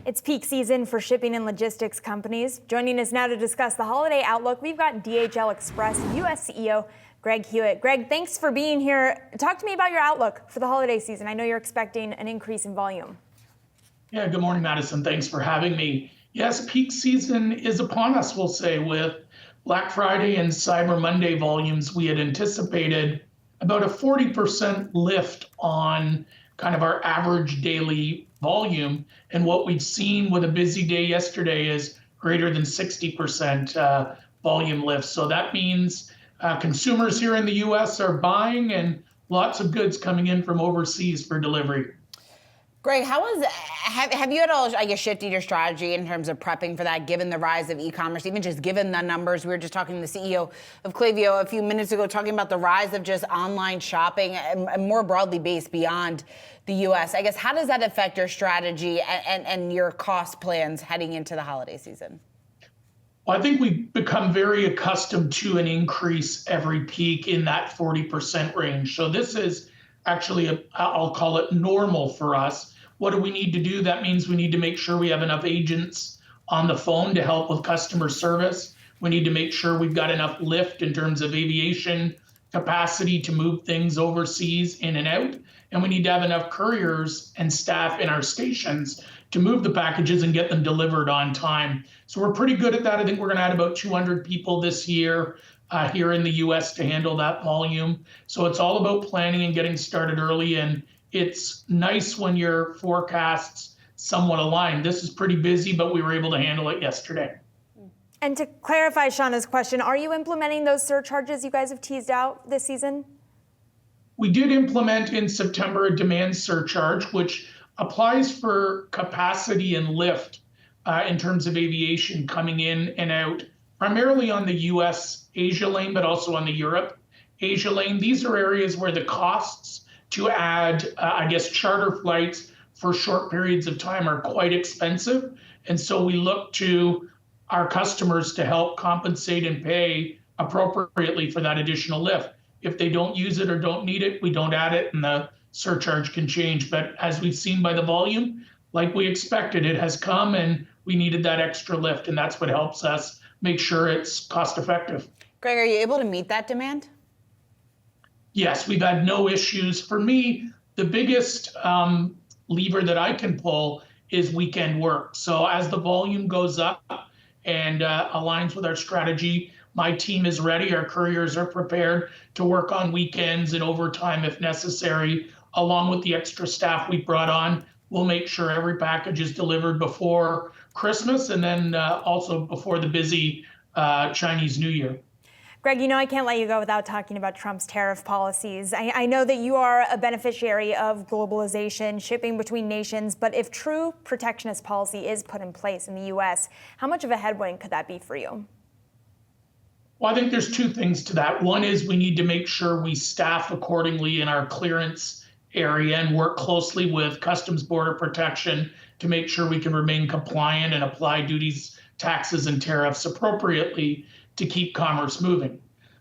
It's peak season for shipping and logistics companies. Joining us now to discuss the holiday outlook, we've got DHL Express U.S. CEO Greg Hewitt. Greg, thanks for being here. Talk to me about your outlook for the holiday season. I know you're expecting an increase in volume. Yeah, good morning, Madison. Thanks for having me. Yes, peak season is upon us, we'll say, with Black Friday and Cyber Monday volumes. We had anticipated about a 40% lift on kind of our average daily volume. And what we've seen with a busy day yesterday is greater than 60% volume lift. So that means consumers here in the US are buying and lots of goods coming in from overseas for delivery. Greg, have you at all, I guess, shifted your strategy in terms of prepping for that, given the rise of e-commerce, even just given the numbers? We were just talking to the CEO of Klaviyo a few minutes ago, talking about the rise of just online shopping and more broadly based beyond the U.S. I guess, how does that affect your strategy and your cost plans heading into the holiday season? Well, I think we've become very accustomed to an increase every peak in that 40% range. So this is actually, I'll call it normal for us. What do we need to do? That means we need to make sure we have enough agents on the phone to help with customer service. We need to make sure we've got enough lift in terms of aviation capacity to move things overseas in and out. And we need to have enough couriers and staff in our stations to move the packages and get them delivered on time. So we're pretty good at that. I think we're going to add about 200 people this year here in the US to handle that volume. So it's all about planning and getting started early. And it's nice when your forecasts somewhat align. This is pretty busy, but we were able to handle it yesterday. And to clarify Shauna's question, are you implementing those surcharges you guys have teased out this season? We did implement in September a demand surcharge, which applies for capacity and lift in terms of aviation coming in and out, primarily on the US-Asia lane, but also on the Europe-Asia lane. These are areas where the costs to add, charter flights for short periods of time are quite expensive. And so we look to our customers to help compensate and pay appropriately for that additional lift. If they don't use it or don't need it, we don't add it and the surcharge can change. But as we've seen by the volume, like we expected, it has come and we needed that extra lift. And that's what helps us make sure it's cost effective. Greg, are you able to meet that demand? Yes, we've had no issues. For me, the biggest lever that I can pull is weekend work. So as the volume goes up and aligns with our strategy, my team is ready. Our couriers are prepared to work on weekends and overtime if necessary, along with the extra staff we brought on. We'll make sure every package is delivered before Christmas and then also before the busy Chinese New Year. Greg, I can't let you go without talking about Trump's tariff policies. I know that you are a beneficiary of globalization, shipping between nations, but if true protectionist policy is put in place in the U.S., how much of a headwind could that be for you? Well, I think there's two things to that. One is we need to make sure we staff accordingly in our clearance area and work closely with Customs Border Protection to make sure we can remain compliant and apply duties, taxes, and tariffs appropriately to keep commerce moving.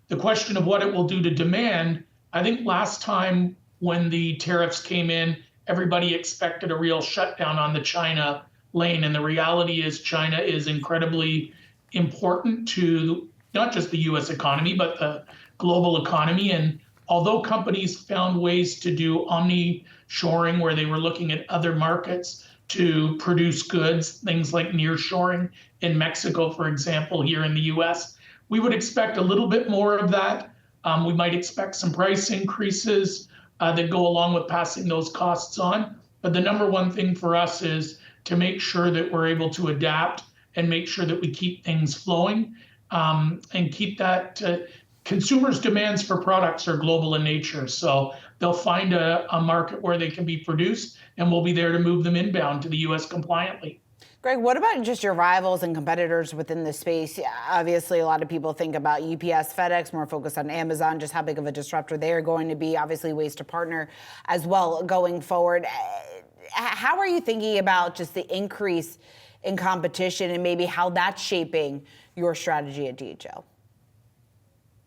The question of what it will do to demand, I think last time when the tariffs came in, everybody expected a real shutdown on the China lane. And the reality is China is incredibly important to not just the US economy, but the global economy. And although companies found ways to do omni-shoring where they were looking at other markets to produce goods, things like nearshoring in Mexico, for example, here in the US, we would expect a little bit more of that. We might expect some price increases that go along with passing those costs on. But the number one thing for us is to make sure that we're able to adapt and make sure that we keep things flowing and keep that. Consumers' demands for products are global in nature. So they'll find a market where they can be produced and we'll be there to move them inbound to the US compliantly. Greg, what about just your rivals and competitors within the space? Obviously, a lot of people think about UPS, FedEx, more focused on Amazon, just how big of a disruptor they are going to be, obviously ways to partner as well going forward. How are you thinking about just the increase in competition and maybe how that's shaping your strategy at DHL?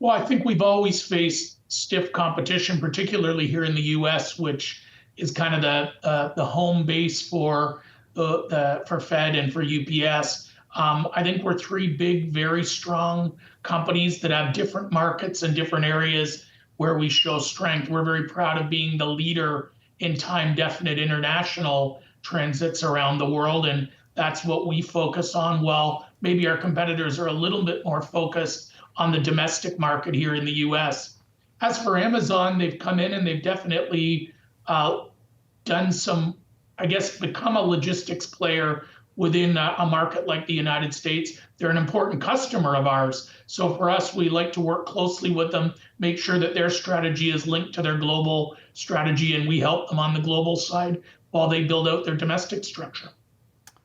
Well, I think we've always faced stiff competition, particularly here in the US, which is kind of the home base for for Fed and for UPS. I think we're three big, very strong companies that have different markets and different areas where we show strength. We're very proud of being the leader in time-definite international transits around the world, and that's what we focus on. While maybe our competitors are a little bit more focused on the domestic market here in the US. As for Amazon, they've come in and they've definitely done some, I guess, become a logistics player within a market like the United States. They're an important customer of ours. So for us, we like to work closely with them, make sure that their strategy is linked to their global strategy, and we help them on the global side while they build out their domestic structure.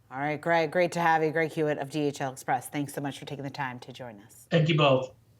All right, Greg, great to have you. Greg Hewitt of DHL Express. Thanks so much for taking the time to join us. Thank you both.